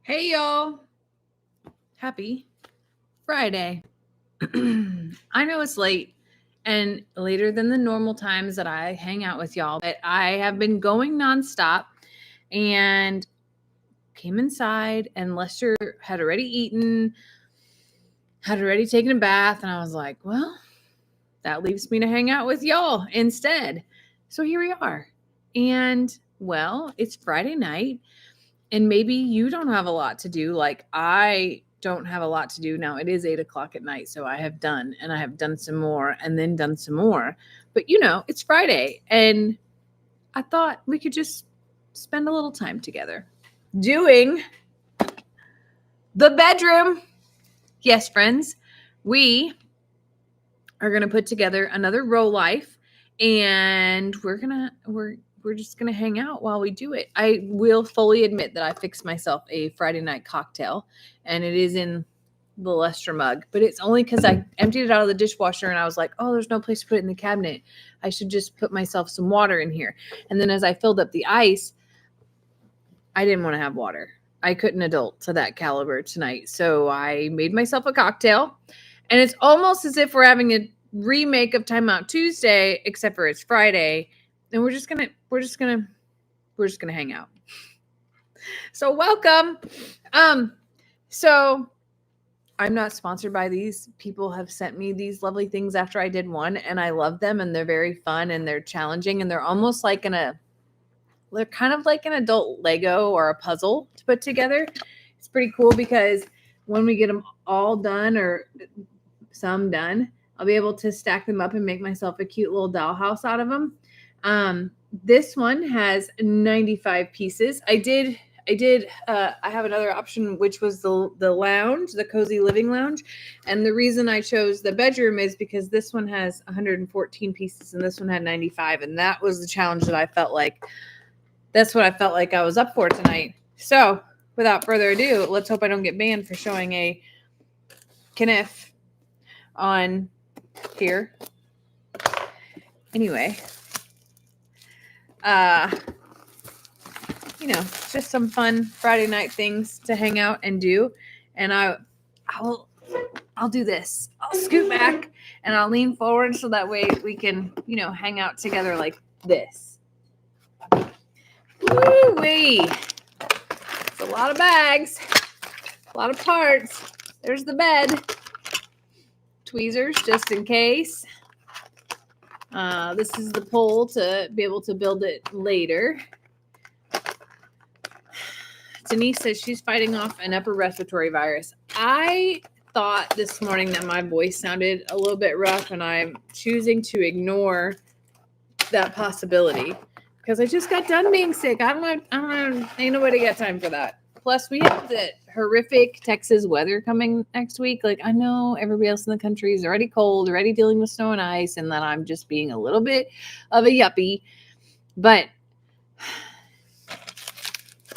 Hey y'all, happy Friday. I know it's late and later than the normal times that I hang out with y'all, but I have been going nonstop and came inside and Lester had already eaten, had already taken a bath, and I was like, well, that leaves me to hang out with y'all instead. So here we are. And well, it's Friday night. And maybe you don't have a lot to do. Like I don't have a lot to do now. It is 8 o'clock at night. So I have done, and I have done some more and then done some more. But it's Friday. And I thought we could just spend a little time together doing the bedroom. Yes, friends, we are going to put together another row life, and we're just going to hang out while we do it. I will fully admit that I fixed myself a Friday night cocktail, and it is in the Lester mug, but it's only because I emptied it out of the dishwasher and I was like, oh, there's no place to put it in the cabinet. I should just put myself some water in here. And then as I filled up the ice, I didn't want to have water. I couldn't adult to that caliber tonight. So I made myself a cocktail, and it's almost as if we're having a remake of Time Out Tuesday, except for it's Friday, and we're just gonna hang out. So welcome. So I'm not sponsored by these. People have sent me these lovely things after I did one, and I love them, and they're very fun and they're challenging, and they're almost like they're kind of like an adult Lego or a puzzle to put together. It's pretty cool because when we get them all done or some done, I'll be able to stack them up and make myself a cute little dollhouse out of them. This one has 95 pieces. I have another option, which was the lounge, the cozy living lounge. And the reason I chose the bedroom is because this one has 114 pieces and this one had 95. And that was the challenge that I felt like, that's what I felt like I was up for tonight. So without further ado, let's hope I don't get banned for showing a kniff on here. Anyway, just some fun Friday night things to hang out and do. And I'll do this. I'll scoot back and I'll lean forward so that way we can, hang out together like this. Woo-wee. It's a lot of bags, a lot of parts. There's the bed. Tweezers just in case. This is the pole to be able to build it later. Denise says she's fighting off an upper respiratory virus. I thought this morning that my voice sounded a little bit rough, and I'm choosing to ignore that possibility because I just got done being sick. I don't know. Ain't nobody got time for that. Plus, we have the horrific Texas weather coming next week. Like, I know everybody else in the country is already cold, already dealing with snow and ice, and that I'm just being a little bit of a yuppie. But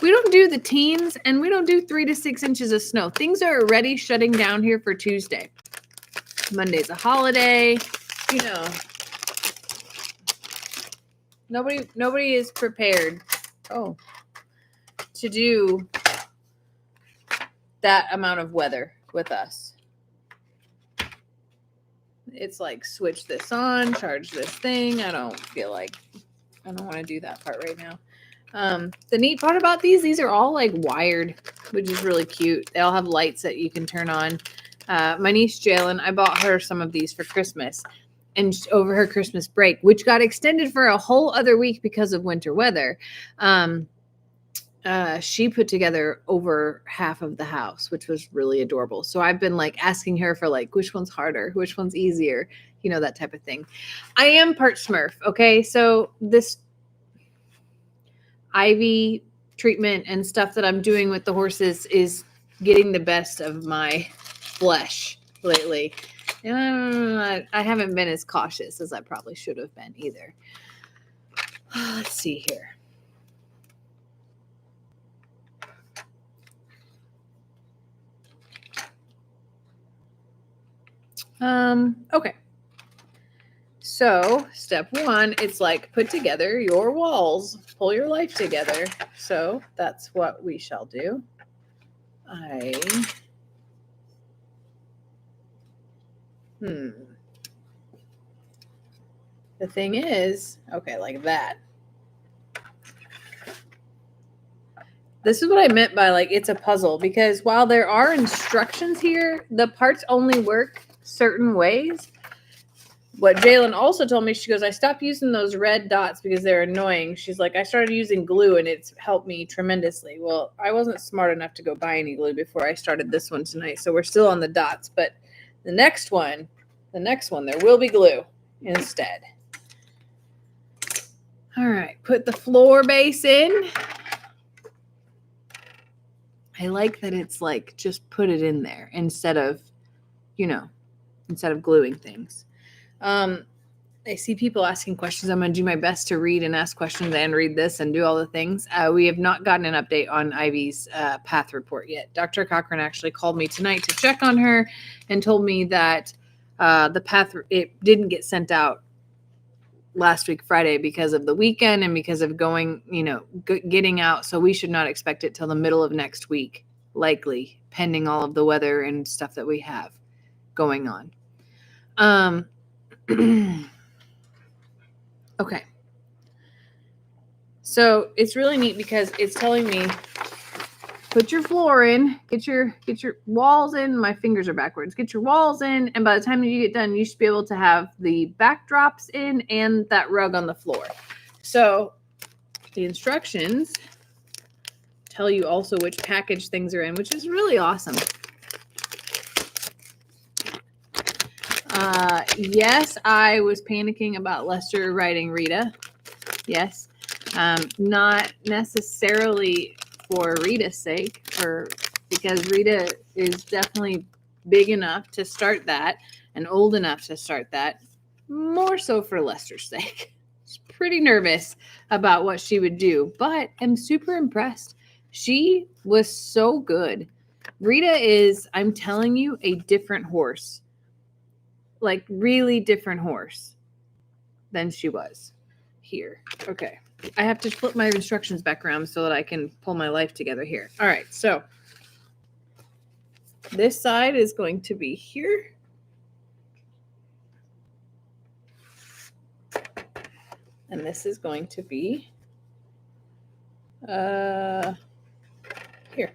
we don't do the teens, and we don't do 3 to 6 inches of snow. Things are already shutting down here for Tuesday. Monday's a holiday. Nobody is prepared to do that amount of weather with us. It's like switch this on, charge this thing. I don't want to do that part right now. The neat part about these are all like wired, which is really cute. They all have lights that you can turn on. My niece Jalen, I bought her some of these for Christmas, and over her Christmas break, which got extended for a whole other week because of winter weather. She put together over half of the house, which was really adorable. So I've been like asking her for like, which one's harder, which one's easier, that type of thing. I am part Smurf. Okay. So this IV treatment and stuff that I'm doing with the horses is getting the best of my flesh lately. I haven't been as cautious as I probably should have been either. Let's see here. Okay. So step 1, it's like put together your walls, pull your life together. So that's what we shall do. The thing is, okay, like that. This is what I meant by like it's a puzzle, because while there are instructions here, the parts only work certain ways. What Jalen also told me, she goes, I stopped using those red dots because they're annoying. She's like, I started using glue and it's helped me tremendously. Well, I wasn't smart enough to go buy any glue before I started this one tonight, so we're still on the dots. But the next one, there will be glue instead. All right, put the floor base in. I like that it's like just put it in there instead of gluing things. I see people asking questions. I'm going to do my best to read and ask questions and read this and do all the things. We have not gotten an update on Ivy's path report yet. Dr. Cochran actually called me tonight to check on her and told me that the path, it didn't get sent out last week Friday because of the weekend and because of going, getting out. So we should not expect it till the middle of next week, likely, pending all of the weather and stuff that we have going on. Okay. So it's really neat because it's telling me, put your floor in, get your walls in. My fingers are backwards. Get your walls in, and by the time you get done, you should be able to have the backdrops in and that rug on the floor. So the instructions tell you also which package things are in, which is really awesome. Yes, I was panicking about Lester writing Rita. Yes. Not necessarily for Rita's sake, because Rita is definitely big enough to start that and old enough to start that. More so for Lester's sake. She's pretty nervous about what she would do, but I'm super impressed. She was so good. Rita is, I'm telling you, a different horse. Like, really different horse than she was here. Okay. I have to flip my instructions back around so that I can pull my life together here. All right. So this side is going to be here. And this is going to be here.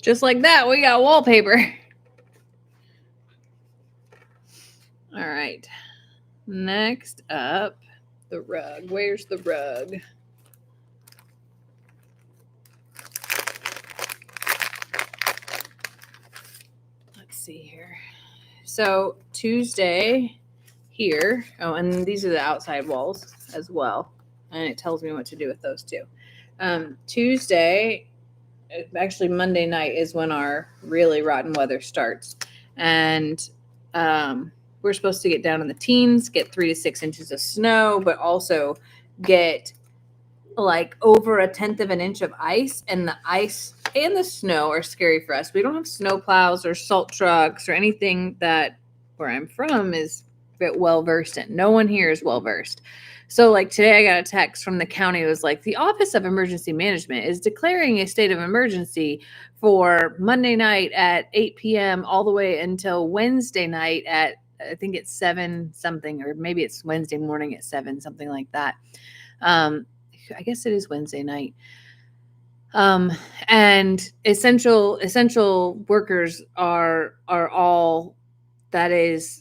Just like that, we got wallpaper. All right. Next up, the rug. Where's the rug? Let's see here. So Tuesday here. Oh, and these are the outside walls as well. And it tells me what to do with those too. Tuesday, actually Monday night is when our really rotten weather starts. And we're supposed to get down in the teens, get 3 to 6 inches of snow, but also get like over 1/10 of an inch of ice. And the ice and the snow are scary for us. We don't have snow plows or salt trucks or anything that where I'm from is well versed in. No one here is well versed. So like today I got a text from the county. It was like, the Office of Emergency Management is declaring a state of emergency for Monday night at 8 p.m. all the way until Wednesday night at, I think it's 7 something, or maybe it's Wednesday morning at 7, something like that. I guess it is Wednesday night. And essential workers are all that is,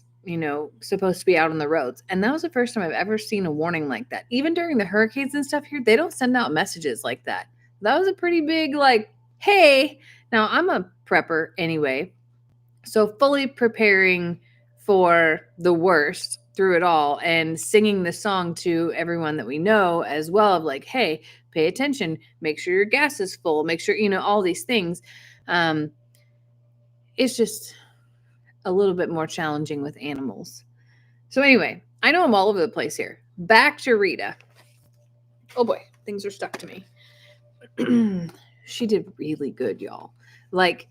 supposed to be out on the roads. And that was the first time I've ever seen a warning like that. Even during the hurricanes and stuff here, they don't send out messages like that. That was a pretty big, like, hey, now I'm a prepper anyway. So fully preparing for the worst through it all and singing the song to everyone that we know as well of like, hey, pay attention, make sure your gas is full, make sure, all these things. It's just a little bit more challenging with animals. So anyway, I know I'm all over the place here. Back to Rita. Oh boy, things are stuck to me. She did really good, y'all. Like,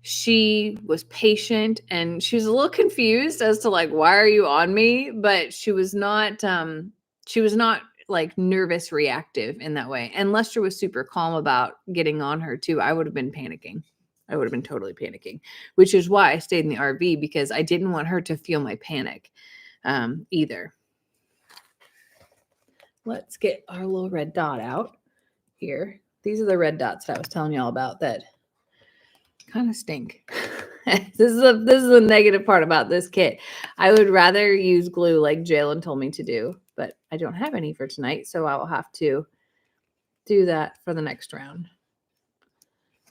she was patient and she was a little confused as to like, why are you on me? But she was not like nervous reactive in that way. And Lester was super calm about getting on her too. I would have been panicking. I would have been totally panicking, which is why I stayed in the RV, because I didn't want her to feel my panic either. Let's get our little red dot out here. These are the red dots that I was telling y'all about that kind of stink. This is a negative part about this kit. I would rather use glue like Jalen told me to do, but I don't have any for tonight, so I will have to do that for the next round.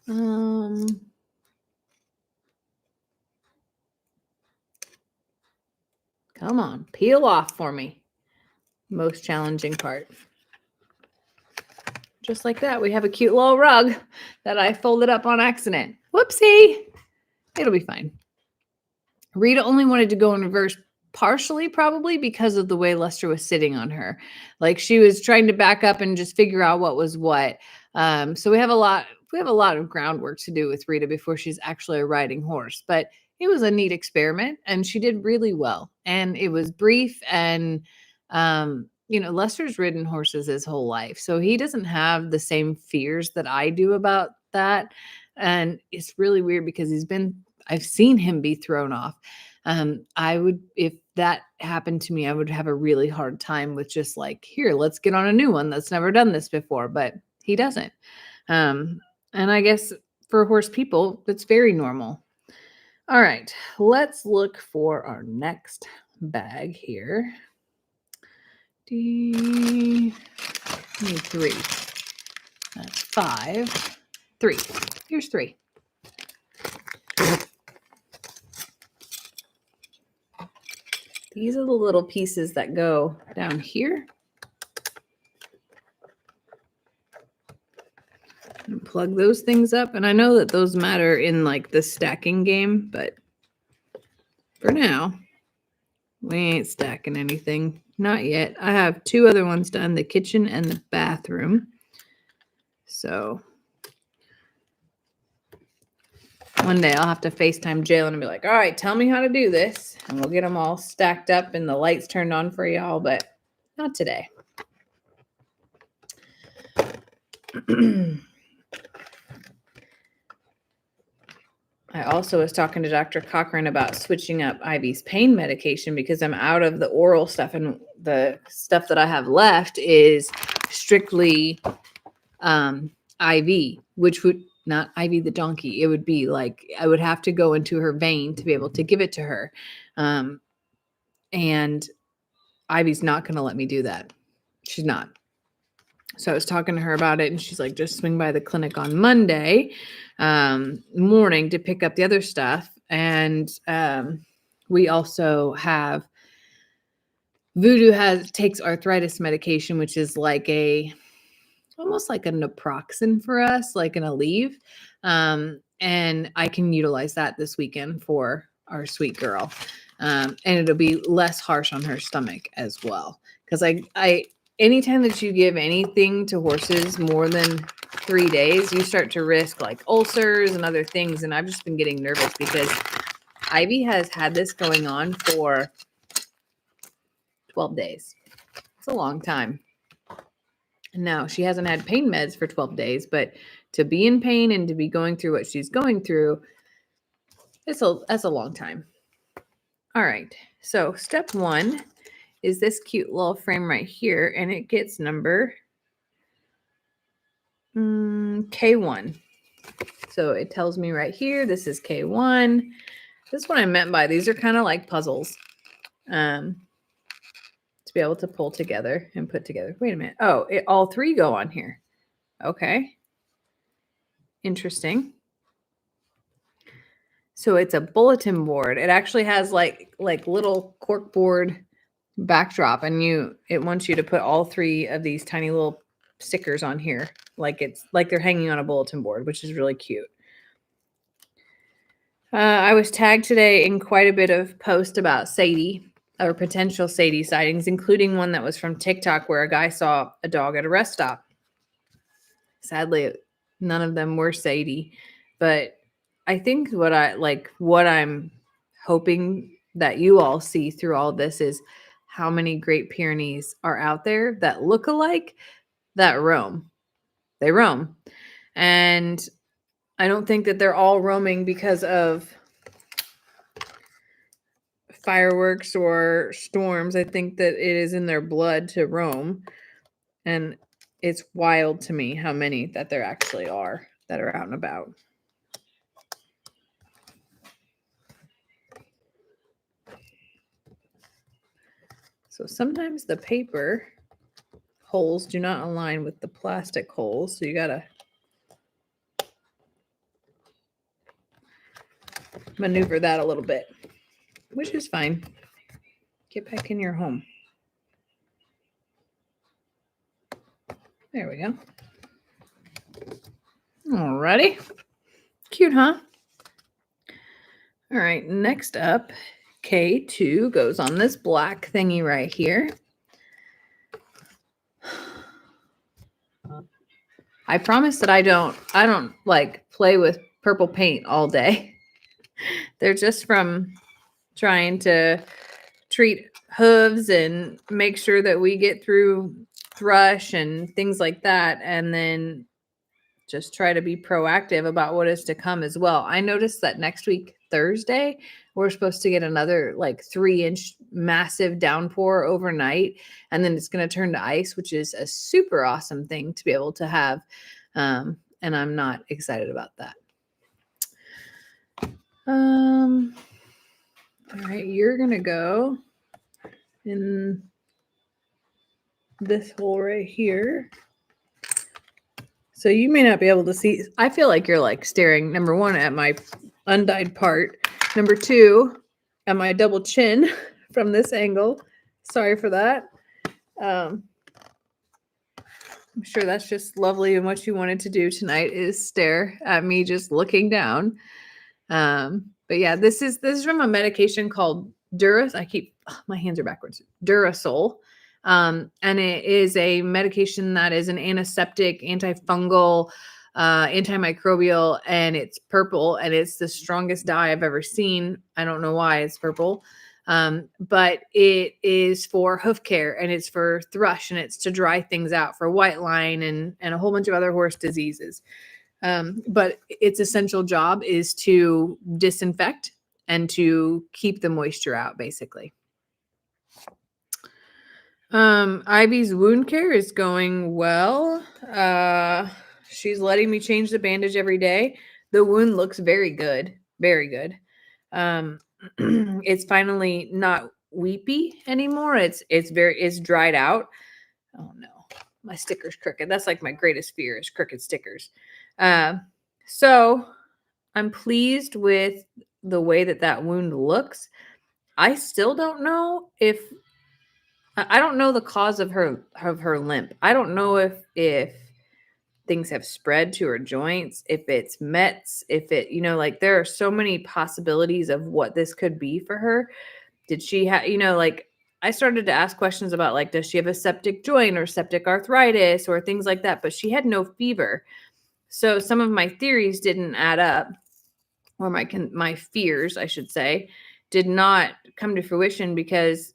Come on, peel off for me. Most challenging part. Just like that, we have a cute little rug that I folded up on accident. Whoopsie. It'll be fine. Rita only wanted to go in reverse partially, probably because of the way Lester was sitting on her. Like she was trying to back up and just figure out what was what. So we have a lot of groundwork to do with Rita before she's actually a riding horse. But it was a neat experiment and she did really well. And it was brief and Lester's ridden horses his whole life. So he doesn't have the same fears that I do about that. And it's really weird because I've seen him be thrown off. If that happened to me, I would have a really hard time with just like, here, let's get on a new one that's never done this before, but he doesn't. And I guess for horse people, that's very normal. All right, let's look for our next bag here. Need 3. That's 5. 3. Here's 3. These are the little pieces that go down here. And plug those things up. And I know that those matter in like the stacking game, but for now, we ain't stacking anything. Not yet. I have 2 other ones done, the kitchen and the bathroom. So one day I'll have to FaceTime Jalen and be like, all right, tell me how to do this. And we'll get them all stacked up and the lights turned on for y'all, but not today. I also was talking to Dr. Cochran about switching up Ivy's pain medication because I'm out of the oral stuff and the stuff that I have left is strictly IV, which would not Ivy the donkey. It would be like I would have to go into her vein to be able to give it to her. And Ivy's not going to let me do that. She's not. So I was talking to her about it and she's like, just swing by the clinic on Monday morning to pick up the other stuff. And we also have Voodoo takes arthritis medication, which is like almost like a naproxen for us, like an Aleve. And I can utilize that this weekend for our sweet girl. And it'll be less harsh on her stomach as well. Because anytime that you give anything to horses more than 3 days, you start to risk like ulcers and other things. And I've just been getting nervous because Ivy has had this going on for 12 days. It's a long time. No, she hasn't had pain meds for 12 days, but to be in pain and to be going through what she's going through, that's a long time. All right. So step 1 is this cute little frame right here, and it gets number K1. So it tells me right here, this is K1. This is what I meant by these are kind of like puzzles. To be able to pull together and put together. Wait a minute. Oh, all 3 go on here. Okay. Interesting. So it's a bulletin board. It actually has like little cork board backdrop, and it wants you to put all 3 of these tiny little stickers on here, like they're hanging on a bulletin board, which is really cute. I was tagged today in quite a bit of post about Sadie or potential Sadie sightings, including one that was from TikTok where a guy saw a dog at a rest stop. Sadly, none of them were Sadie, but I think what I'm hoping that you all see through all this is how many Great Pyrenees are out there that look alike that roam. They roam. And I don't think that they're all roaming because of fireworks or storms. I think that it is in their blood to roam. And it's wild to me how many that there actually are that are out and about. So sometimes the paper holes do not align with the plastic holes. So you got to maneuver that a little bit, which is fine. Get back in your home. There we go. Alrighty. Cute, huh? All right, next up, K2 goes on this black thingy right here. I promise that I don't like play with purple paint all day. They're just from trying to treat hooves and make sure that we get through thrush and things like that, and then just try to be proactive about what is to come as well. I noticed that next week, Thursday, we're supposed to get another like 3-inch massive downpour overnight, and then it's going to turn to ice, which is a super awesome thing to be able to have. And I'm not excited about that. All right, you're going to go in this hole right here. So you may not be able to see. I feel like you're like staring, number one, at my undyed part. Number two, at my double chin from this angle. Sorry for that. I'm sure that's just lovely. And what you wanted to do tonight is stare at me just looking down. But yeah, this is from a medication called my hands are backwards. Durasol. And it is a medication that is an antiseptic, antifungal, antimicrobial, and it's purple, and it's the strongest dye I've ever seen. I don't know why it's purple. But it is for hoof care, and it's for thrush, and it's to dry things out for white line and a whole bunch of other horse diseases. But its essential job is to disinfect and to keep the moisture out, basically. Ivy's wound care is going well. She's letting me change the bandage every day. The wound looks very good. Very good. It's finally not weepy anymore. It's dried out. Oh no, my sticker's crooked. That's like my greatest fear is crooked stickers. So I'm pleased with the way that wound looks. I still don't know I don't know the cause of her limp. I don't know if things have spread to her joints, if it's Mets, if it, like there are so many possibilities of what this could be for her. Did she have, I started to ask questions about like, does she have a septic joint or septic arthritis or things like that? But she had no fever. So some of my theories didn't add up, or my fears, I should say, did not come to fruition because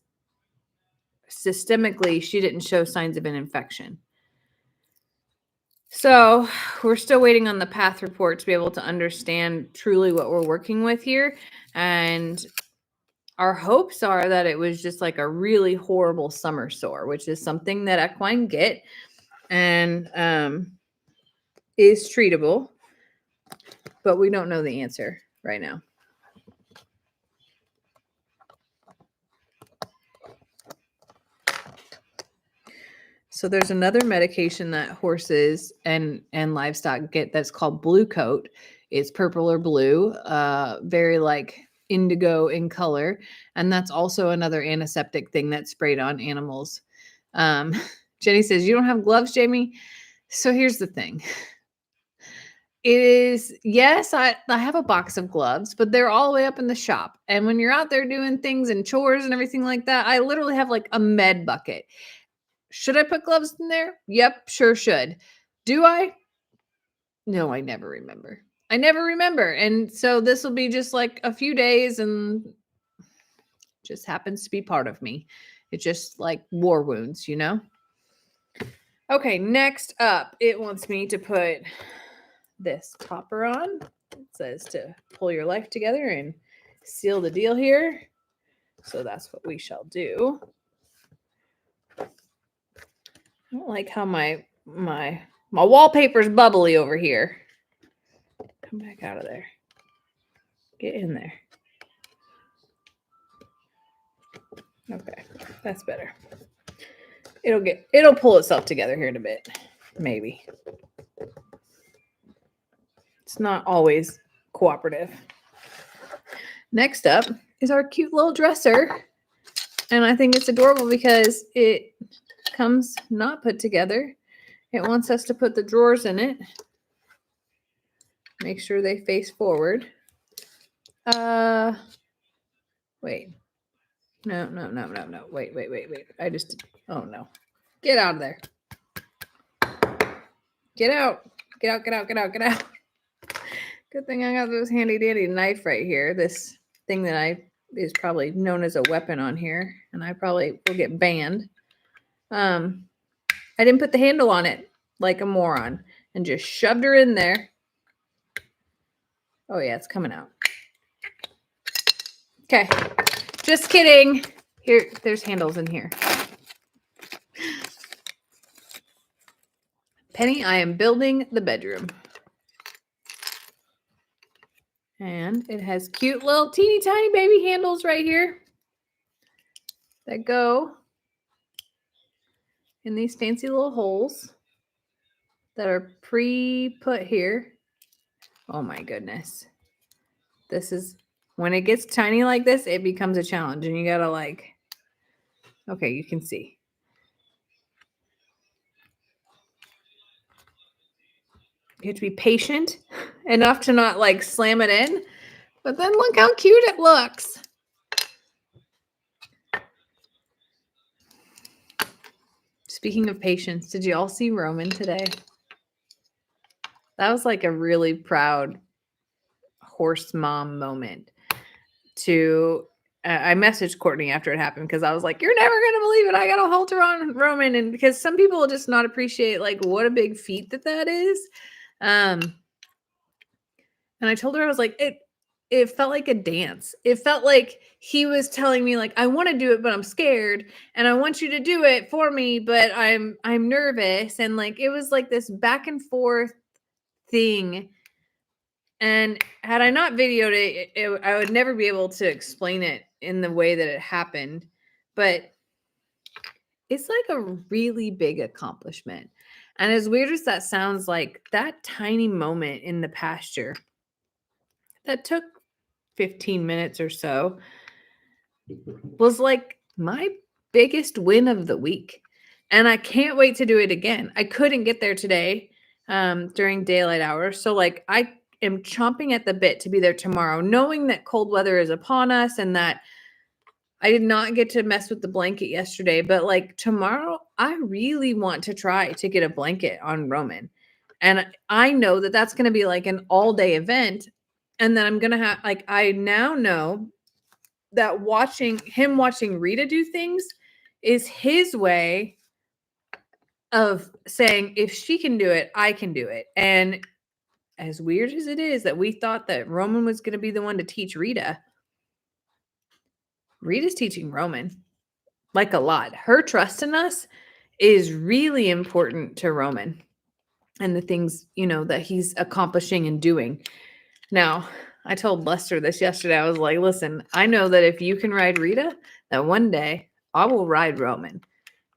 systemically she didn't show signs of an infection. So we're still waiting on the path report to be able to understand truly what we're working with here. And our hopes are that it was just like a really horrible summer sore, which is something that equine get and is treatable, but we don't know the answer right now. So there's another medication that horses and livestock get that's called Blue Coat. It's purple or blue, very like indigo in color. And that's also another antiseptic thing that's sprayed on animals. Jenny says, you don't have gloves, Jamie? So here's the thing. It is, yes, I have a box of gloves, but they're all the way up in the shop. And when you're out there doing things and chores and everything like that, I literally have like a med bucket. Should I put gloves in there? Yep, sure should. Do I? No, I never remember. I never remember. And so this will be just like a few days and just happens to be part of me. It's just like war wounds, you know? Okay, next up, it wants me to put this topper on. It says to pull your life together and seal the deal here. So that's what we shall do. I don't like how my wallpaper's bubbly over here. Come back out of there. Get in there. Okay, that's better. It'll pull itself together here in a bit. Maybe. It's not always cooperative. Next up is our cute little dresser. And I think it's adorable because it comes not put together. It wants us to put the drawers in it. Make sure they face forward. Wait. No. Wait. Oh no. Get out of there. Get out. Get out. Good thing I got this handy dandy knife right here. This thing that is probably known as a weapon on here, and I probably will get banned. I didn't put the handle on it like a moron and just shoved her in there. Oh yeah, it's coming out. Okay. Just kidding. Here, there's handles in here. Penny, I am building the bedroom. And it has cute little teeny tiny baby handles right here that go in these fancy little holes that are pre-put here. Oh my goodness. This is, when it gets tiny like this, it becomes a challenge and you gotta like, okay, you can see. You have to be patient enough to not like slam it in, but then look how cute it looks. Speaking of patience, did you all see Roman today? That was like a really proud horse mom moment. I messaged Courtney after it happened because I was like, you're never going to believe it. I got a halter on Roman. And because some people will just not appreciate like what a big feat that is. And I told her, I was like, it felt like a dance. It felt like he was telling me like, I want to do it, but I'm scared. And I want you to do it for me, but I'm nervous. And like, it was like this back and forth thing. And had I not videoed it, I would never be able to explain it in the way that it happened. But it's like a really big accomplishment. And as weird as that sounds, like that tiny moment in the pasture that took 15 minutes or so was like my biggest win of the week. And I can't wait to do it again. I couldn't get there today during daylight hours. So like I am chomping at the bit to be there tomorrow, knowing that cold weather is upon us and that I did not get to mess with the blanket yesterday, but like tomorrow, I really want to try to get a blanket on Roman. And I know that that's going to be like an all day event. And then I'm going to have, like, I now know that watching Rita do things is his way of saying, if she can do it, I can do it. And as weird as it is that we thought that Roman was going to be the one to teach Rita, Rita's teaching Roman like a lot. Her trust in us is really important to Roman and the things, you know, that he's accomplishing and doing. Now, I told Lester this yesterday. I was like, listen, I know that if you can ride Rita, that one day I will ride Roman.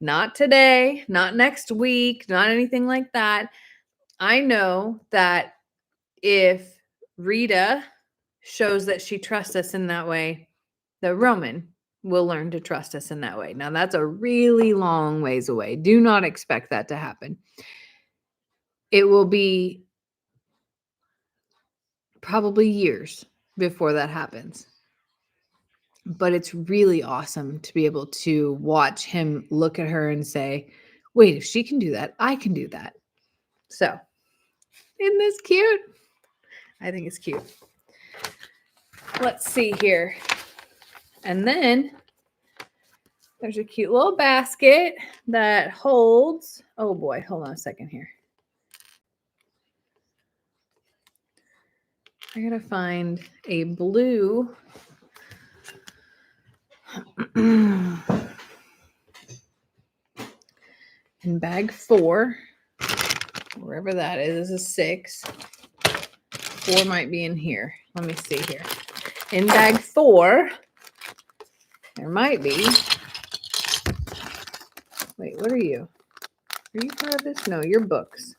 Not today, not next week, not anything like that. I know that if Rita shows that she trusts us in that way, that Roman will learn to trust us in that way. Now, that's a really long ways away. Do not expect that to happen. It will be probably years before that happens. But it's really awesome to be able to watch him look at her and say, wait, if she can do that, I can do that. So, isn't this cute? I think it's cute. Let's see here. And then there's a cute little basket that holds, oh boy, hold on a second here. I gotta find a blue in bag 4, wherever that is a 6. 4 might be in here. Let me see here. In bag 4, there might be. Wait, what are you? Are you part of this? No, you're books.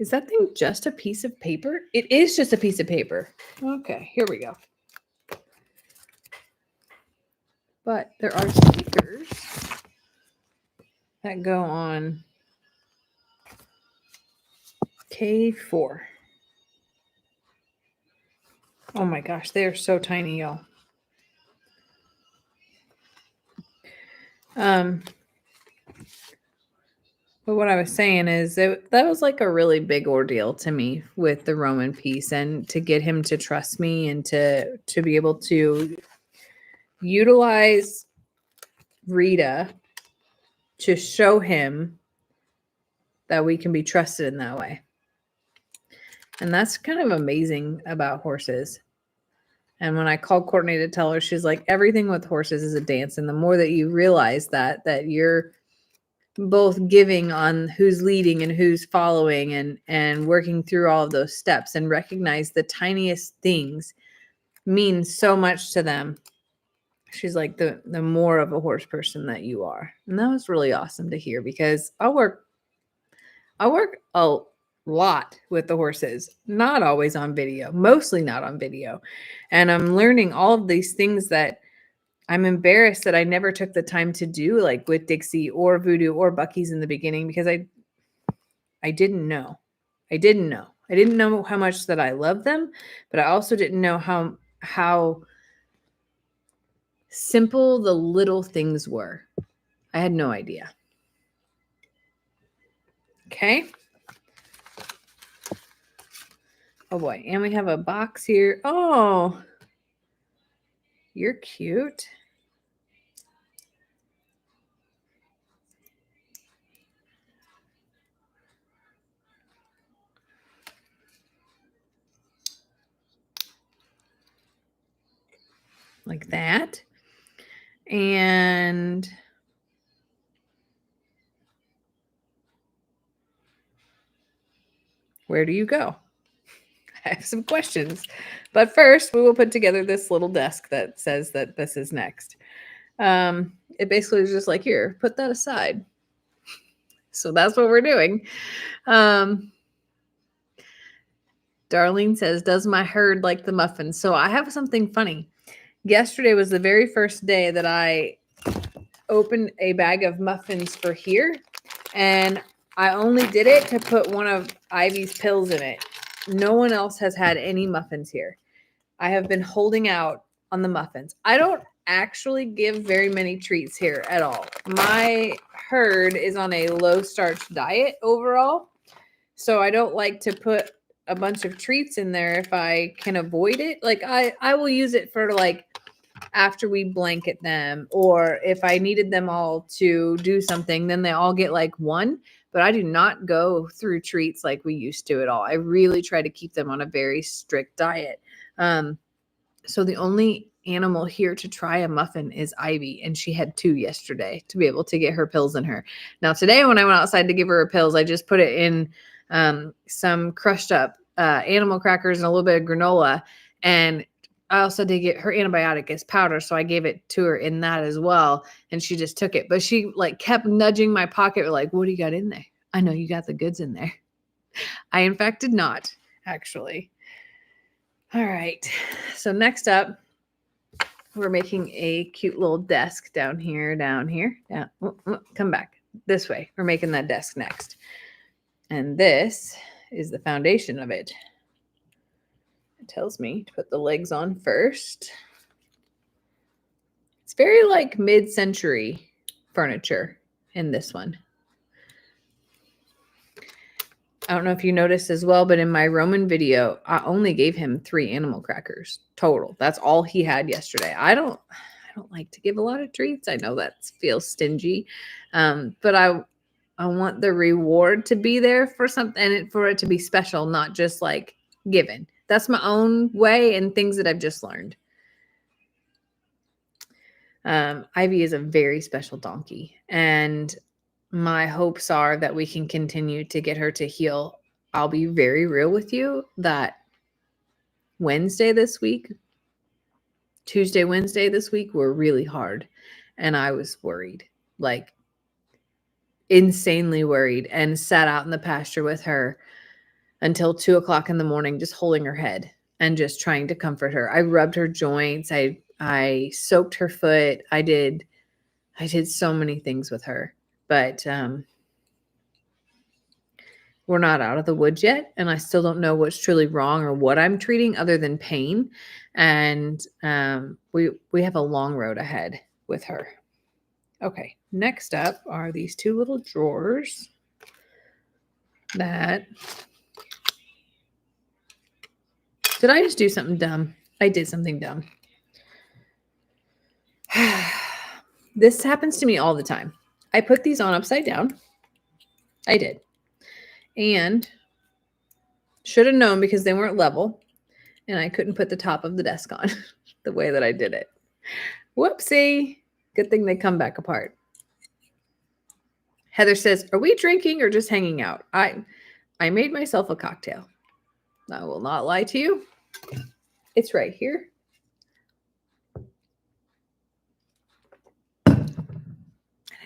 Is that thing just a piece of paper? It is just a piece of paper. Okay, here we go. But there are stickers that go on K4. Oh my gosh, they are so tiny, y'all. But what I was saying is that was like a really big ordeal to me with the Roman piece, and to get him to trust me and to be able to utilize Rita to show him that we can be trusted in that way. And that's kind of amazing about horses. And when I called Courtney to tell her, she's like, everything with horses is a dance. And the more that you realize that you're both giving on who's leading and who's following, and working through all of those steps, and recognize the tiniest things mean so much to them. She's like, the more of a horse person that you are. And that was really awesome to hear, because I work a lot with the horses, not always on video, mostly not on video. And I'm learning all of these things that I'm embarrassed that I never took the time to do, like with Dixie or Voodoo or Bucky's in the beginning, because I didn't know. I didn't know how much that I loved them, but I also didn't know how simple the little things were. I had no idea. Okay. Oh boy. And we have a box here. Oh, you're cute. Like that. And where do you go? I have some questions. But first, we will put together this little desk that says that this is next. It basically is just like, here, put that aside. So that's what we're doing. Darlene says, does my herd like the muffins? So I have something funny. Yesterday was the very first day that I opened a bag of muffins for here. And I only did it to put one of Ivy's pills in it. No one else has had any muffins here. I have been holding out on the muffins. I don't actually give very many treats here at all. My herd is on a low starch diet overall. So I don't like to put a bunch of treats in there if I can avoid it. Like I will use it for like after we blanket them, or if I needed them all to do something, then they all get like one. But I do not go through treats like we used to at all. I really try to keep them on a very strict diet. So the only animal here to try a muffin is Ivy, and she had 2 yesterday to be able to get her pills in her. Now today, when I went outside to give her her pills, I just put it in some crushed up animal crackers and a little bit of granola, and I also did get her antibiotic as powder, so I gave it to her in that as well, and she just took it. But she like kept nudging my pocket, like, what do you got in there? I know you got the goods in there. I, in fact, did not, actually. All right. So next up, we're making a cute little desk down here. Down. Come back this way. We're making that desk next. And this is the foundation of it. It tells me to put the legs on first. It's very like mid-century furniture in this one. I don't know if you noticed as well, but in my Roman video, I only gave him 3 animal crackers total. That's all he had yesterday. I don't like to give a lot of treats. I know that feels stingy. But I want the reward to be there for something and for it to be special, not just like given. That's my own way and things that I've just learned. Ivy is a very special donkey, and my hopes are that we can continue to get her to heal. I'll be very real with you that Wednesday this week, Tuesday, Wednesday this week were really hard, and I was worried, like insanely worried, and sat out in the pasture with her until 2 o'clock in the morning, just holding her head and just trying to comfort her. I rubbed her joints. I soaked her foot. I did so many things with her, but we're not out of the woods yet. And I still don't know what's truly wrong or what I'm treating other than pain. And we have a long road ahead with her. Okay. Next up are these 2 little drawers that... Did I just do something dumb? I did something dumb. This happens to me all the time. I put these on upside down. I did. And should have known because they weren't level. And I couldn't put the top of the desk on the way that I did it. Whoopsie. Good thing they come back apart. Heather says, are we drinking or just hanging out? I made myself a cocktail. I will not lie to you. It's right here. And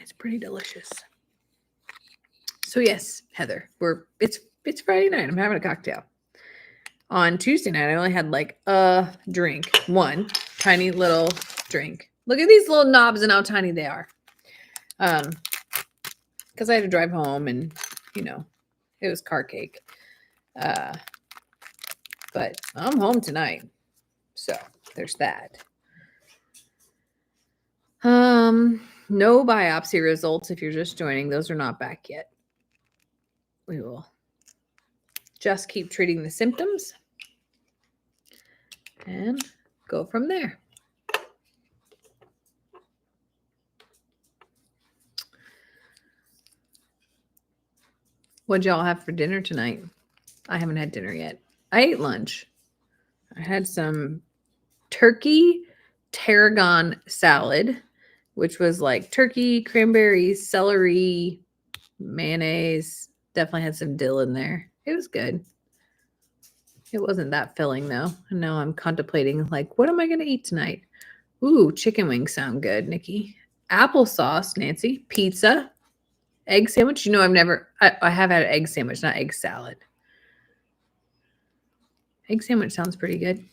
it's pretty delicious. So yes, Heather, it's Friday night. I'm having a cocktail. On Tuesday night, I only had like a drink. One tiny little drink. Look at these little knobs and how tiny they are. Because I had to drive home and, it was car cake. But I'm home tonight. So there's that. No biopsy results if you're just joining. Those are not back yet. We will just keep treating the symptoms and go from there. What'd y'all have for dinner tonight? I haven't had dinner yet. I ate lunch. I had some turkey tarragon salad, which was like turkey, cranberries, celery, mayonnaise. Definitely had some dill in there. It was good. It wasn't that filling though. And now I'm contemplating like, what am I going to eat tonight? Ooh, chicken wings sound good, Nikki. Applesauce, Nancy. Pizza. Egg sandwich. I have had an egg sandwich, not egg salad. Egg sandwich sounds pretty good.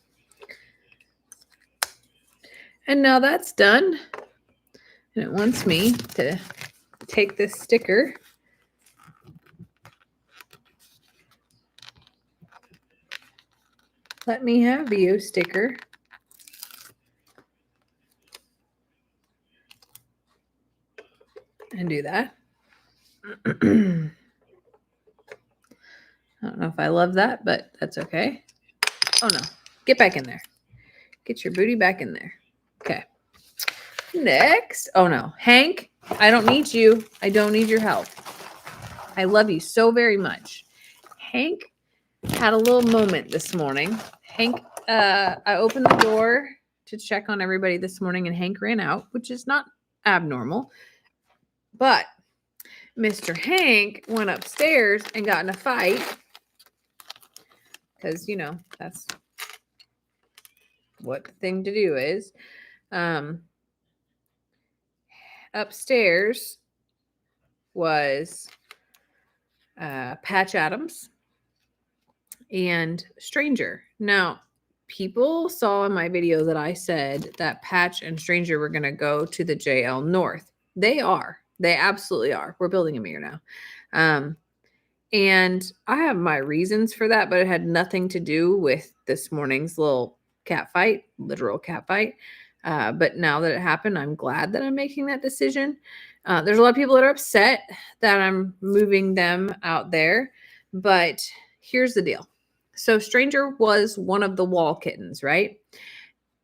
And now that's done. And it wants me to take this sticker Let me have you sticker. And do that. I don't know if I love that, but that's okay. Oh no, get back in there. Get your booty back in there. Okay. Next. Oh no, Hank, I don't need you. I don't need your help. I love you so very much. Hank had a little moment this morning. Hank, I opened the door to check on everybody this morning and Hank ran out, which is not abnormal. But Mr. Hank went upstairs and got in a fight because, you know, that's what the thing to do is. Upstairs was Patch Adams and Stranger. Now, people saw in my video that I said that Patch and Stranger were going to go to the JL North. They are. They absolutely are. We're building a mirror now. And I have my reasons for that, but it had nothing to do with this morning's little cat fight, literal cat fight. But now that it happened, I'm glad that I'm making that decision. There's a lot of people that are upset that I'm moving them out there. But here's the deal. So Stranger was one of the wall kittens, right?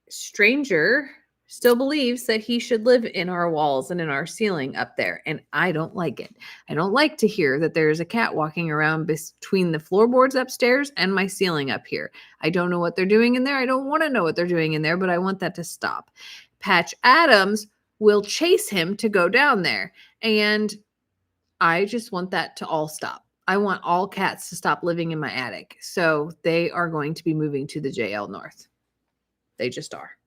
Stranger still believes that he should live in our walls and in our ceiling up there. And I don't like it. I don't like to hear that there's a cat walking around between the floorboards upstairs and my ceiling up here. I don't know what they're doing in there. I don't want to know what they're doing in there, but I want that to stop. Patch Adams will chase him to go down there. And I just want that to all stop. I want all cats to stop living in my attic. So they are going to be moving to the JL North. They just are.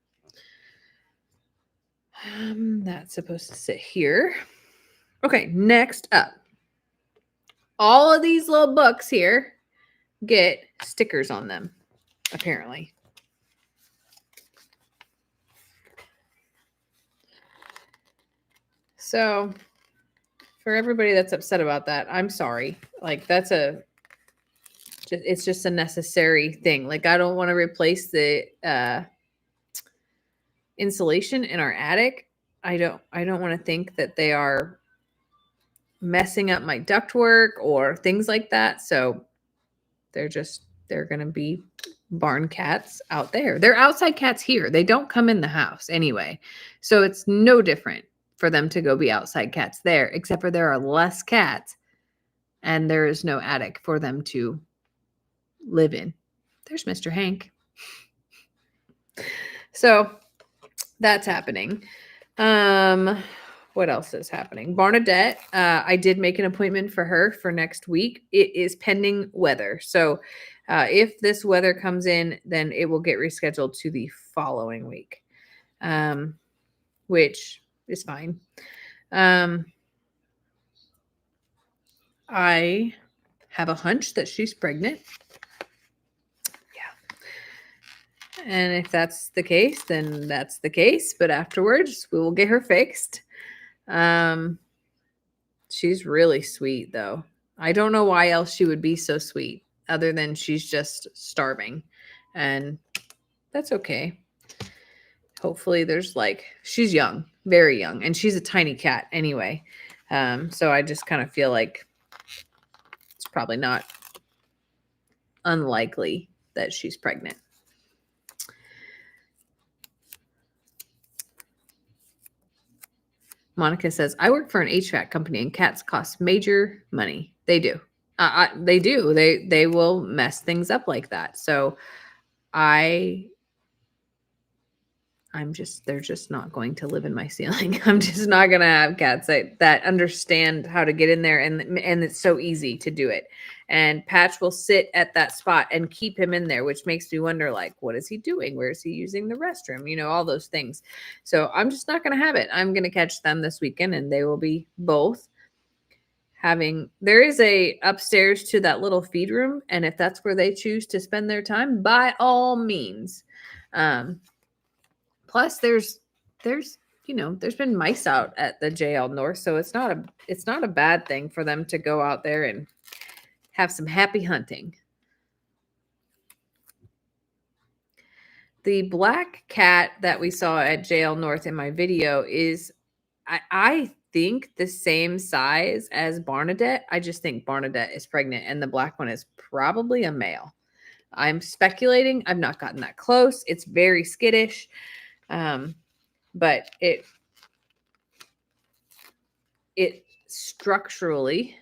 That's supposed to sit here. Okay, next up. All of these little books here get stickers on them, apparently. So for everybody that's upset about that, I'm sorry. Like it's just a necessary thing. Like I don't want to replace the insulation in our attic. I don't want to think that they are messing up my ductwork or things like that. So they're going to be barn cats out there. They're outside cats here. They don't come in the house anyway. So it's no different for them to go be outside cats there, except for there are less cats and there is no attic for them to live in. There's Mr. Hank. So that's happening. What else is happening? Barnadette, I did make an appointment for her for next week. It is pending weather. So if this weather comes in, then it will get rescheduled to the following week, which is fine. I have a hunch that she's pregnant. Yeah. And if that's the case, then that's the case. But afterwards, we will get her fixed. She's really sweet though. I don't know why else she would be so sweet other than she's just starving, and that's okay. Hopefully there's she's young, very young, and she's a tiny cat anyway. So I just kind of feel like it's probably not unlikely that she's pregnant. Monica says, I work for an HVAC company and cats cost major money. They do. They do. They will mess things up like that. So they're just not going to live in my ceiling. I'm just not going to have cats that understand how to get in there. And it's so easy to do it. And Patch will sit at that spot and keep him in there, which makes me wonder, what is he doing? Where is he using the restroom? All those things. So I'm just not going to have it. I'm going to catch them this weekend and they will be both there is a upstairs to that little feed room. And if that's where they choose to spend their time, by all means. Plus there's been mice out at the JL North. So it's not a bad thing for them to go out there and have some happy hunting. The black cat that we saw at JL North in my video is, I think, the same size as Barnadette. I just think Barnadette is pregnant and the black one is probably a male. I'm speculating. I've not gotten that close. It's very skittish. But it structurally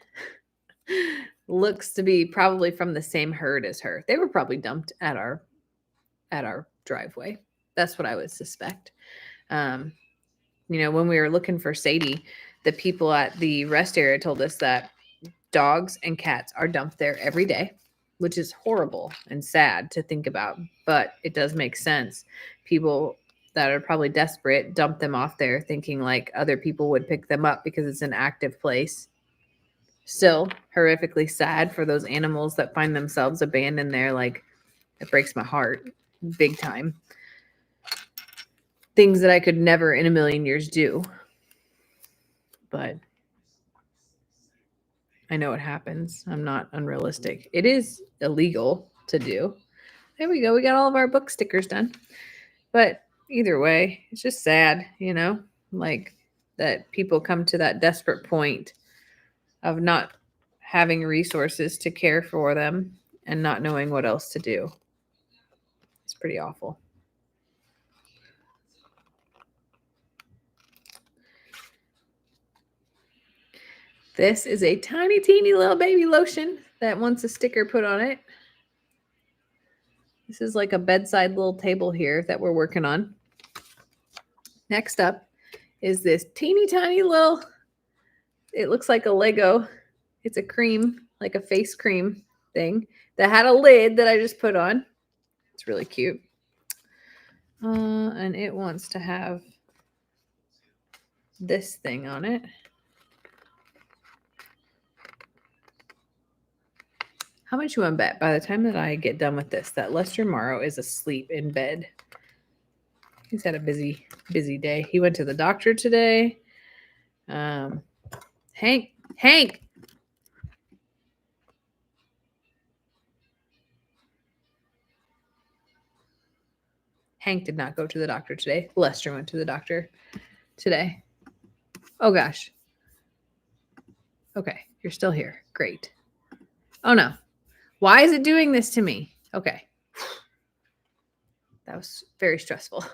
looks to be probably from the same herd as her. They were probably dumped at our driveway. That's what I would suspect. When we were looking for Sadie, the people at the rest area told us that dogs and cats are dumped there every day, which is horrible and sad to think about, but it does make sense. People that are probably desperate dump them off there thinking other people would pick them up because it's an active place. Still horrifically sad for those animals that find themselves abandoned there. It breaks my heart big time. Things that I could never in a million years do. But I know it happens. I'm not unrealistic. It is illegal to do. There we go. We got all of our book stickers done. But either way, it's just sad, that people come to that desperate point of not having resources to care for them and not knowing what else to do. It's pretty awful. This is a tiny, teeny little baby lotion that wants a sticker put on it. This is like a bedside little table here that we're working on. Next up is this teeny tiny little, it looks like a Lego. It's a cream, like a face cream thing that had a lid that I just put on. It's really cute. And it wants to have this thing on it. How much you want to bet by the time that I get done with this that Lester Morrow is asleep in bed? He's had a busy day. He went to the doctor today. Hank. Hank did not go to the doctor today. Lester went to the doctor today. Oh, gosh. Okay, you're still here. Great. Oh, no. Why is it doing this to me? Okay. That was very stressful.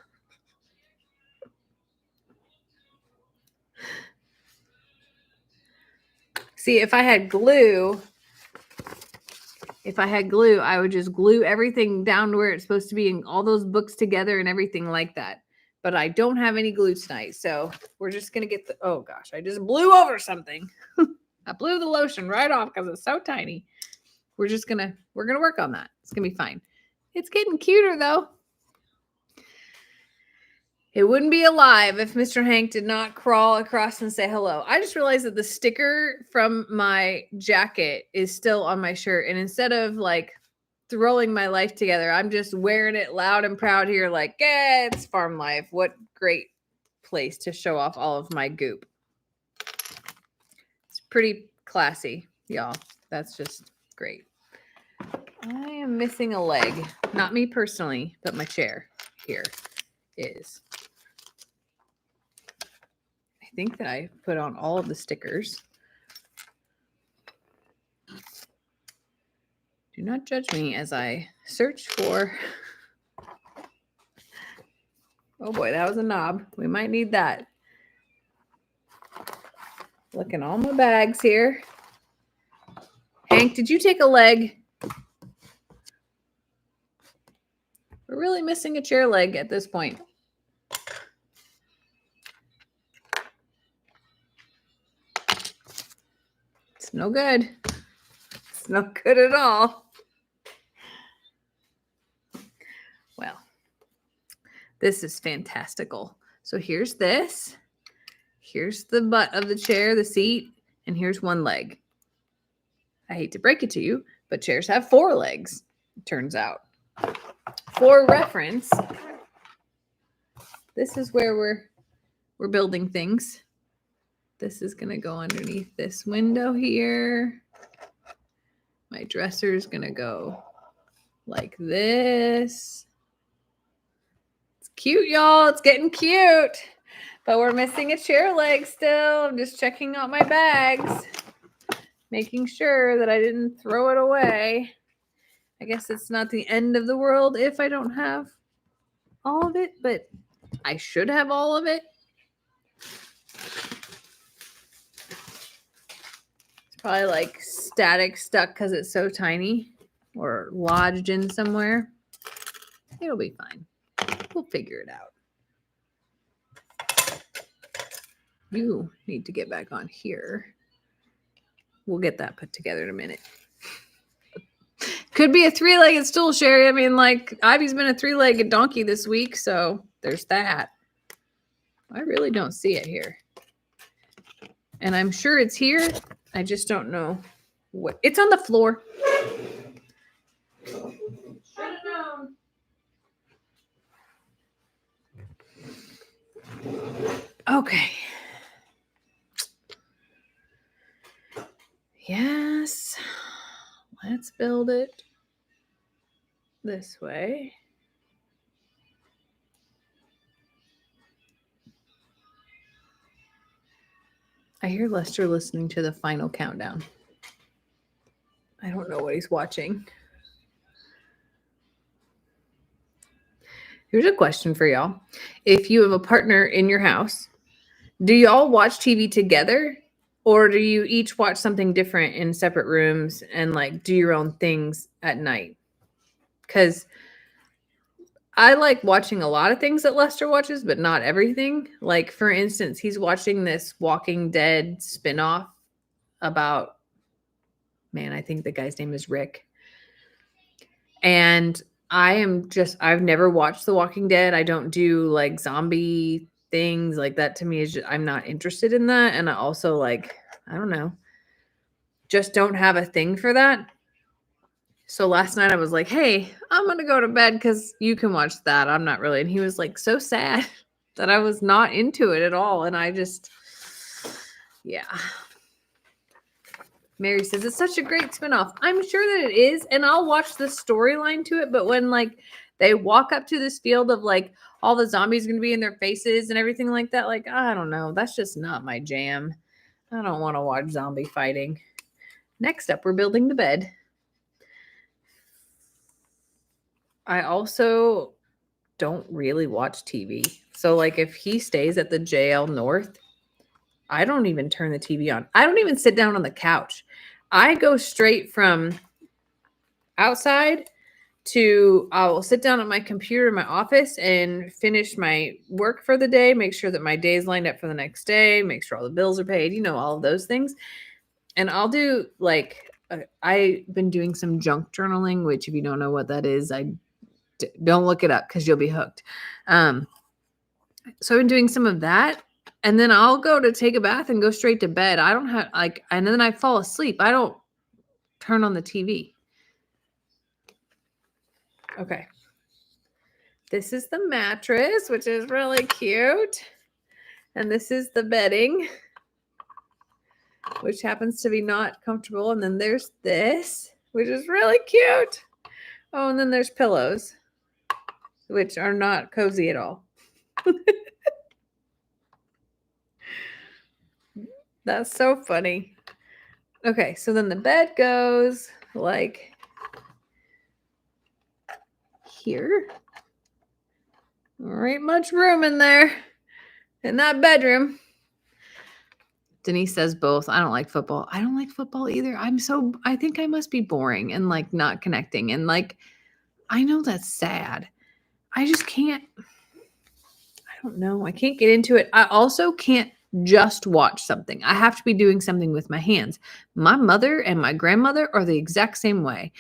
See, if I had glue, I would just glue everything down to where it's supposed to be and all those books together and everything like that. But I don't have any glue tonight, so we're just going to get the, oh gosh, I just blew over something. I blew the lotion right off because it's so tiny. We're going to work on that. It's going to be fine. It's getting cuter though. It wouldn't be alive if Mr. Hank did not crawl across and say hello. I just realized that the sticker from my jacket is still on my shirt. And instead of like throwing my life together, I'm just wearing it loud and proud here like, yeah, it's farm life. What great place to show off all of my goop. It's pretty classy, y'all. That's just great. I am missing a leg. Not me personally, but my chair here is. I think that I put on all of the stickers. Do not judge me as I search for. Oh boy, that was a knob. We might need that. Look in all my bags here. Hank, did you take a leg? We're really missing a chair leg at this point. It's no good. It's no good at all. Well, this is fantastical. So here's this. Here's the butt of the chair, the seat, and here's one leg. I hate to break it to you, but chairs have 4 legs, it turns out. For reference, this is where we're building things. This is going to go underneath this window here. My dresser is going to go like this. It's cute, y'all. It's getting cute. But we're missing a chair leg still. I'm just checking out my bags, making sure that I didn't throw it away. I guess it's not the end of the world if I don't have all of it, but I should have all of it. It's probably like static stuck because it's so tiny or lodged in somewhere. It'll be fine. We'll figure it out. You need to get back on here. We'll get that put together in a minute. Could be a 3-legged stool, Sherry. I mean, like, Ivy's been a 3-legged donkey this week, so there's that. I really don't see it here. And I'm sure it's here. I just don't know what. It's on the floor. Should have known. Okay. Yes. Let's build it this way. I hear Lester listening to the final countdown. know what he's watching. Here's a question for y'all. If you have a partner in your house, do y'all watch TV together, or do you each watch something different in separate rooms and like do your own things at night? Because I like watching a lot of things that Lester watches, but not everything. Like, for instance, he's watching this Walking Dead spinoff about, man, I think the guy's name is Rick. And I've never watched The Walking Dead. I don't do like zombie things like that. To me is just, I'm not interested in that. And I also like, I don't know, just don't have a thing for that. So last night I was like, hey, I'm going to go to bed because you can watch that. I'm not really. And he was like so sad that I was not into it at all. And I just, yeah. Mary says it's such a great spinoff. I'm sure that it is. And I'll watch the storyline to it. But when like they walk up to this field of like all the zombies going to be in their faces and everything like that, like, I don't know. That's just not my jam. I don't want to watch zombie fighting. Next up, we're building the bed. I also don't really watch TV. So like if he stays at the JL North, I don't even turn the TV on. I don't even sit down on the couch. I go straight from outside to I will sit down at my computer in my office and finish my work for the day, make sure that my day's lined up for the next day, make sure all the bills are paid, all of those things. And I'll do like I've been doing some junk journaling, which if you don't know what that is, don't look it up because you'll be hooked. So I've been doing some of that, and then I'll go to take a bath and go straight to bed. I don't have and then I fall asleep. I don't turn on the TV. Okay. This is the mattress, which is really cute. And this is the bedding, which happens to be not comfortable. And then there's this, which is really cute. Oh, and then there's pillows, which are not cozy at all. That's so funny. Okay, so then the bed goes like here. There ain't much room in there in that bedroom. Denise says both. I don't like football. I don't like football either. I think I must be boring and like not connecting. And like, I know that's sad. I just can't. I don't know. I can't get into it. I also can't just watch something. I have to be doing something with my hands. My mother and my grandmother are the exact same way.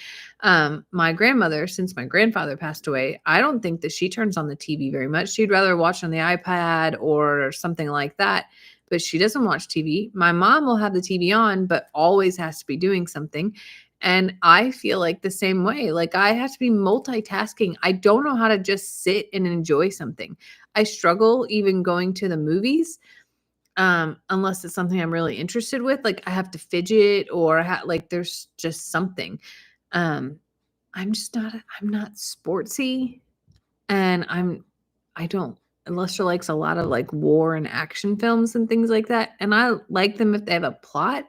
My grandmother, since my grandfather passed away, I don't think that she turns on the TV very much. She'd rather watch on the iPad or something like that, but she doesn't watch TV. My mom will have the TV on, but always has to be doing something. And I feel like the same way. Like I have to be multitasking. I don't know how to just sit and enjoy something. I struggle even going to the movies unless it's something I'm really interested with. Like I have to fidget or like there's just something. I'm not sportsy, and Lester likes a lot of like war and action films and things like that. And I like them if they have a plot.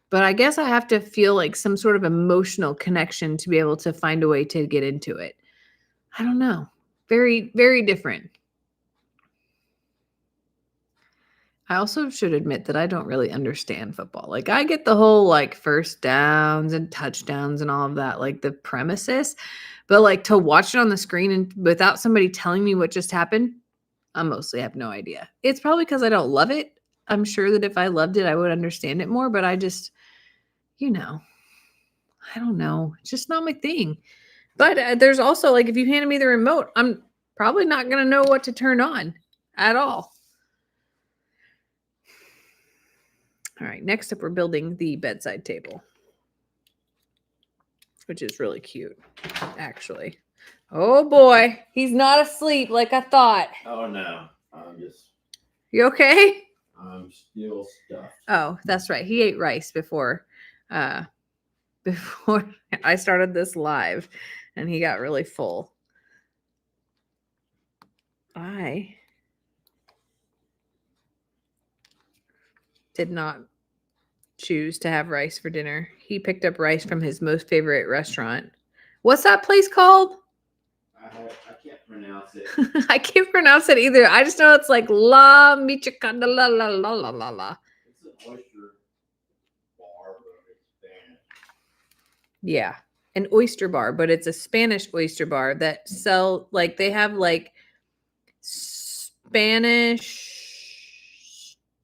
But I guess I have to feel like some sort of emotional connection to be able to find a way to get into it. I don't know. Very, very different. I also should admit that I don't really understand football. Like I get the whole like first downs and touchdowns and all of that, like the premises, but like to watch it on the screen and without somebody telling me what just happened, I mostly have no idea. It's probably because I don't love it. I'm sure that if I loved it, I would understand it more, but I just, I don't know. It's just not my thing. But there's also like, if you handed me the remote, I'm probably not going to know what to turn on at all. All right, next up, we're building the bedside table, which is really cute, actually. Oh boy, he's not asleep like I thought. Oh no, You okay? I'm still stuffed. Oh, that's right. He ate rice before I started this live, and he got really full. I did not choose to have rice for dinner. He picked up rice from his most favorite restaurant. What's that place called? I can't pronounce it. I can't pronounce it either. I just know it's like La Michicanda la la la la la la. It's an oyster bar, but it's Spanish. Yeah, an oyster bar, but it's a Spanish oyster bar that sell like they have like Spanish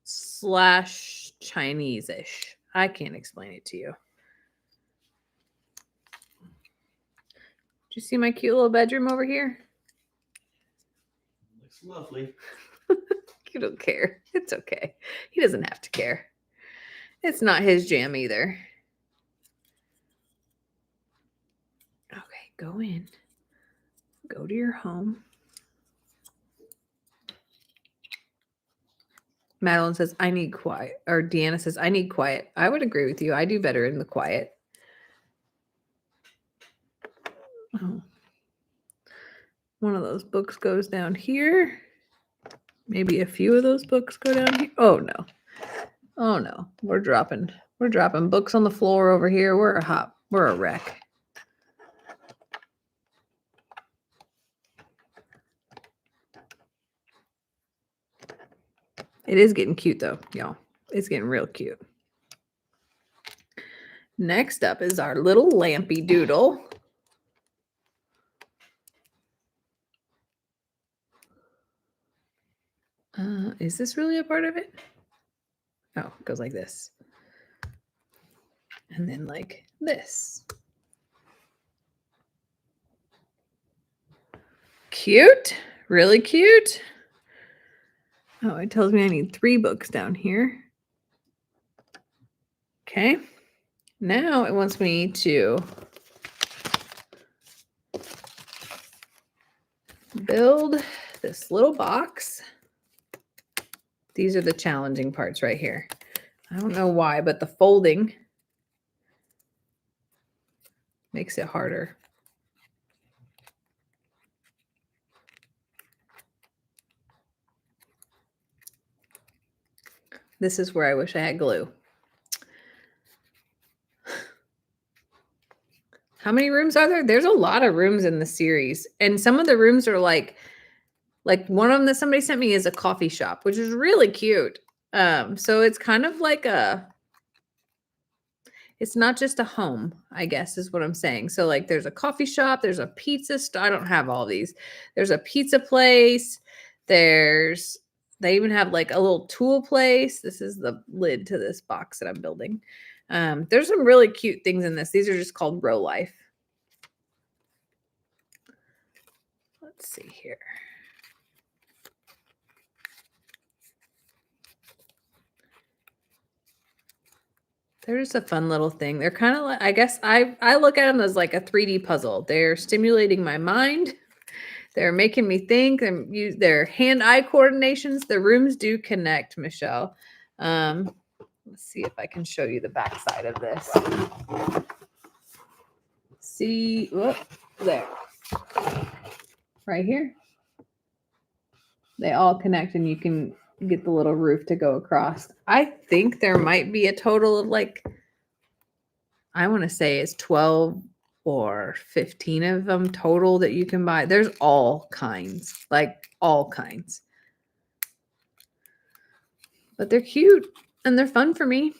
/ Chinese-ish. I can't explain it to you. Do you see my cute little bedroom over here? Looks lovely. You don't care. It's okay. He doesn't have to care. It's not his jam either. Okay, go in. Go to your home. Madeline says, I need quiet. Or Deanna says, I need quiet. I would agree with you. I do better in the quiet. Oh. One of those books goes down here. Maybe a few of those books go down here. Oh no. Oh no. We're dropping books on the floor over here. We're a wreck. It is getting cute though, y'all. It's getting real cute. Next up is our little lampy doodle. Is this really a part of it? Oh, it goes like this. And then like this. Cute. Really cute. Oh, it tells me I need 3 books down here. Okay. Now it wants me to build this little box. These are the challenging parts right here. I don't know why, but the folding makes it harder. This is where I wish I had glue. How many rooms are there? There's a lot of rooms in the series. And some of the rooms are like one of them that somebody sent me is a coffee shop, which is really cute. So it's kind of like it's not just a home, I guess is what I'm saying. So like there's a coffee shop, there's a pizza store. I don't have all these. There's a pizza place. They even have like a little tool place. This is the lid to this box that I'm building. There's some really cute things in this. These are just called Row Life. Let's see here. They're just a fun little thing. They're kind of like, I guess I look at them as like a 3D puzzle. They're stimulating my mind. They're making me think and use their hand-eye coordinations. The rooms do connect, Michelle. Let's see if I can show you the backside of this. See, whoop, there. Right here. They all connect and you can get the little roof to go across. I think there might be a total of like, I want to say it's 12 or 15 of them total that you can buy. There's all kinds, like all kinds. But they're cute and they're fun for me.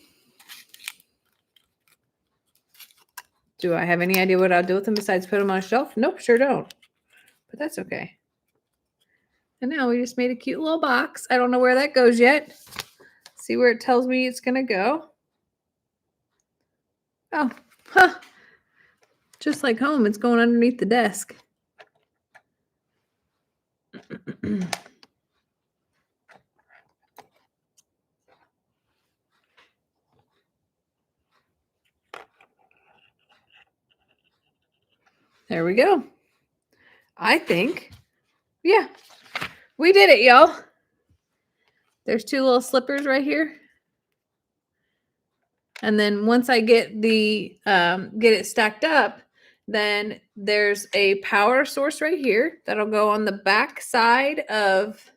Do I have any idea what I'll do with them besides put them on a shelf? Nope, sure don't. But that's okay. And now we just made a cute little box. I don't know where that goes yet. See where it tells me it's going to go. Oh, huh. Just like home, it's going underneath the desk. There we go. I think, yeah, we did it, y'all. There's 2 little slippers right here. And then once I get get it stacked up, then there's a power source right here that'll go on the back side of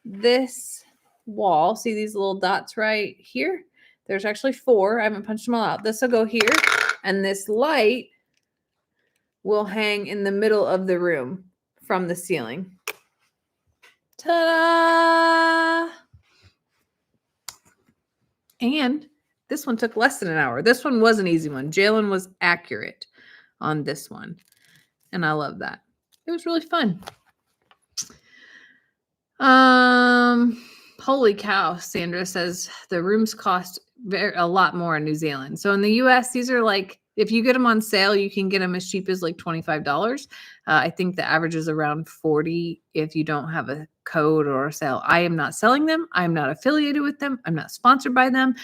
this wall. See these little dots right here? There's actually 4. I haven't punched them all out. This will go here, and this light will hang in the middle of the room from the ceiling. Ta-da! And this one took less than an hour. This one was an easy one. Jalen was accurate on this one, and I love that. It was really fun. Holy cow, Sandra says the rooms cost a lot more in New Zealand. So in the US, these are like, if you get them on sale, you can get them as cheap as like $25. I think the average is around 40 if you don't have a code or a sale. I am not selling them. I'm not affiliated with them. I'm not sponsored by them.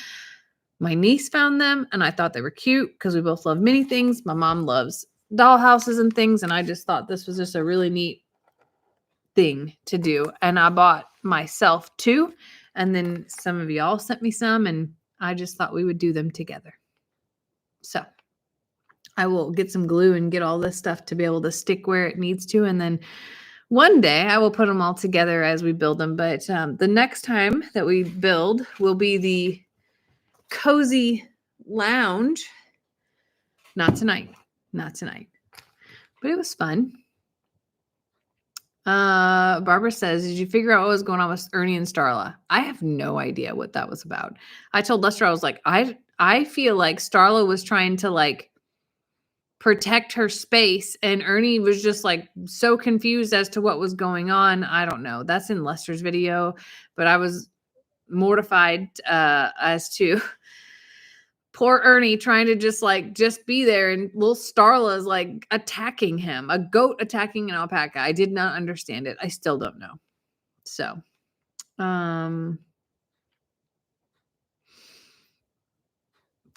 My niece found them and I thought they were cute because we both love many things. My mom loves dollhouses and things, and I just thought this was just a really neat thing to do. And I bought myself 2, and then some of y'all sent me some, and I just thought we would do them together. So I will get some glue and get all this stuff to be able to stick where it needs to, and then one day I will put them all together as we build them. But the next time that we build will be the cozy lounge. Not tonight. But it was fun. Barbara says, did you figure out what was going on with Ernie and Starla? I have no idea what that was about. I told Lester, I was like, I feel like Starla was trying to like protect her space, and Ernie was just like so confused as to what was going on. I don't know. That's in Lester's video, but I was mortified as to poor Ernie trying to just be there, and little Starla is like attacking him, a goat attacking an alpaca. I did not understand it. I still don't know. So,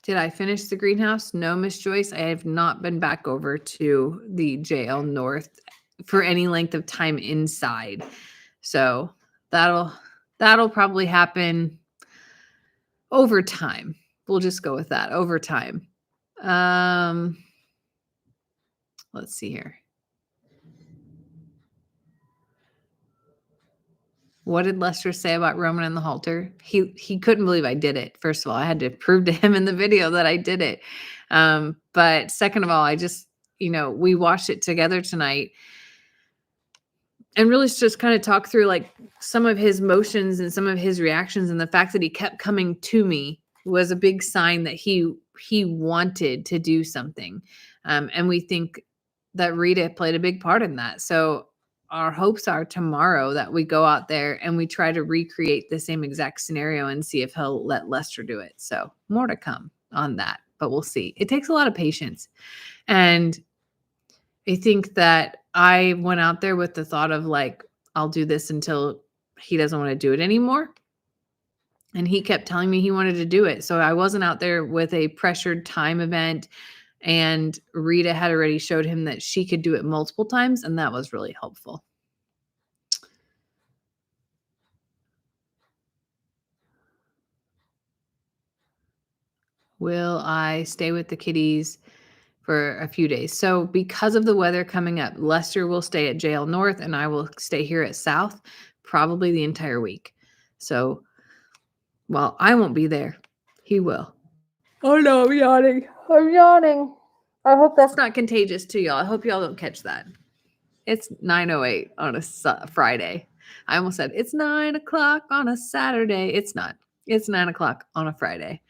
did I finish the greenhouse? No, Miss Joyce. I have not been back over to the JL North for any length of time inside. So that'll probably happen over time. We'll just go with that, over time. Let's see here. What did Lester say about Roman and the halter? He couldn't believe I did it. First of all, I had to prove to him in the video that I did it. But second of all, I just, we watched it together tonight and really just kind of talk through like some of his motions and some of his reactions, and the fact that he kept coming to me was a big sign that he wanted to do something. And we think that Rita played a big part in that. So our hopes are tomorrow that we go out there and we try to recreate the same exact scenario and see if he'll let Lester do it. So more to come on that, but we'll see. It takes a lot of patience. And I think that I went out there with the thought of like, I'll do this until he doesn't want to do it anymore. And he kept telling me he wanted to do it. So I wasn't out there with a pressured time event. And Rita had already showed him that she could do it multiple times, and that was really helpful. Will I stay with the kiddies for a few days? So because of the weather coming up, Lester will stay at JL North and I will stay here at South probably the entire week. So while I won't be there, he will. Oh no, I'm yawning. I hope that's not contagious to y'all. I hope y'all don't catch that. It's 9:08 on a Friday. I almost said it's 9 o'clock on a Saturday. It's not. It's 9 o'clock on a Friday.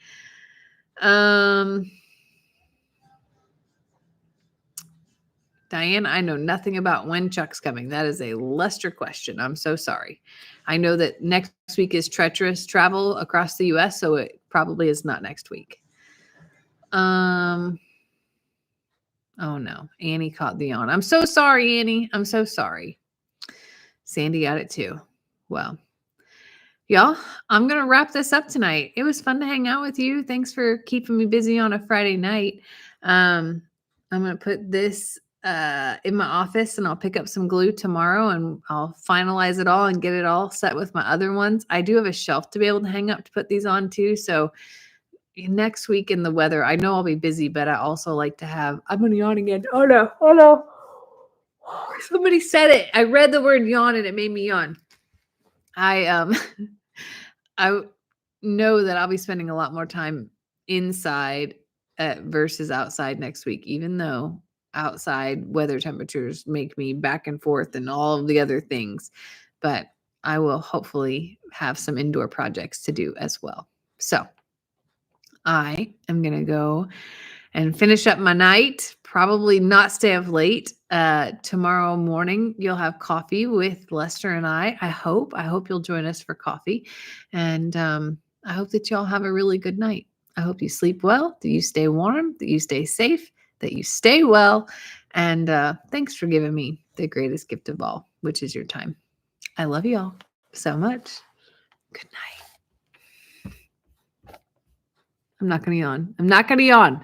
Diane, I know nothing about when Chuck's coming. That is a Lester question. I'm so sorry. I know that next week is treacherous travel across the U.S., so it probably is not next week. Oh no, Annie caught the yawn. I'm so sorry, Annie. I'm so sorry. Sandy got it too. Well, y'all, I'm going to wrap this up tonight. It was fun to hang out with you. Thanks for keeping me busy on a Friday night. I'm going to put this in my office, and I'll pick up some glue tomorrow, and I'll finalize it all and get it all set with my other ones. I do have a shelf to be able to hang up to put these on too. So next week in the weather, I know I'll be busy, but I also like to have, I'm going to yawn again. Oh no. Somebody said it. I read the word yawn and it made me yawn. I know that I'll be spending a lot more time inside versus outside next week, even though outside weather temperatures make me back and forth and all of the other things. But I will hopefully have some indoor projects to do as well. So I am going to go and finish up my night. Probably not stay up late. Tomorrow morning, you'll have coffee with Lester and I. I hope. I hope you'll join us for coffee. And I hope that y'all have a really good night. I hope you sleep well, that you stay warm, that you stay safe, that you stay well. And thanks for giving me the greatest gift of all, which is your time. I love you all so much. Good night. I'm not going to yawn. I'm not going to yawn.